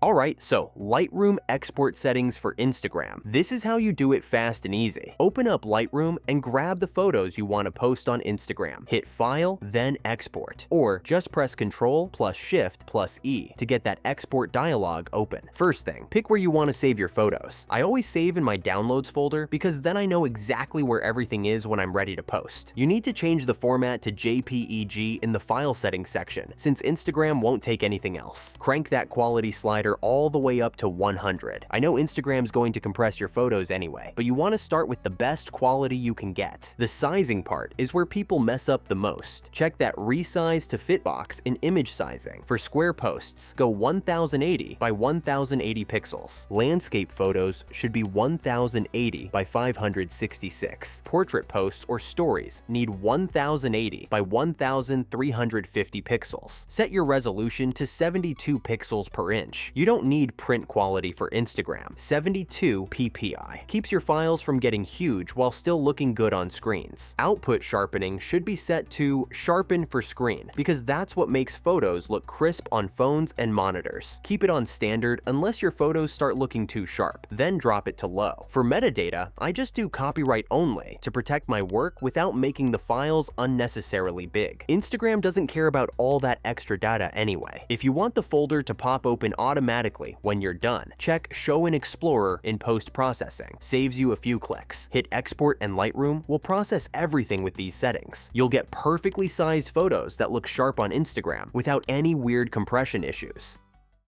Alright, so Lightroom export settings for Instagram. This is how you do it fast and easy. Open up Lightroom and grab the photos you want to post on Instagram. Hit File, then Export. Or just press Ctrl plus Shift plus E to get that export dialog open. First thing, pick where you want to save your photos. I always save in my Downloads folder because then I know exactly where everything is when I'm ready to post. You need to change the format to JPEG in the File Settings section, since Instagram won't take anything else. Crank that quality slider all the way up to 100. I know Instagram's going to compress your photos anyway, but you want to start with the best quality you can get. The sizing part is where people mess up the most. Check that resize to fit box in image sizing. For square posts, go 1080 by 1080 pixels. Landscape photos should be 1080 by 566. Portrait posts or stories need 1080 by 1350 pixels. Set your resolution to 72 pixels per inch. You don't need print quality for Instagram. 72 ppi keeps your files from getting huge while still looking good on screens. Output sharpening should be set to sharpen for screen because that's what makes photos look crisp on phones and monitors. Keep it on standard unless your photos start looking too sharp, then drop it to low. For metadata, I just do copyright only to protect my work without making the files unnecessarily big. Instagram doesn't care about all that extra data anyway. If you want the folder to pop open automatically when you're done, check Show in Explorer in post-processing. Saves you a few clicks. Hit Export and Lightroom will process everything with these settings. You'll get perfectly sized photos that look sharp on Instagram without any weird compression issues.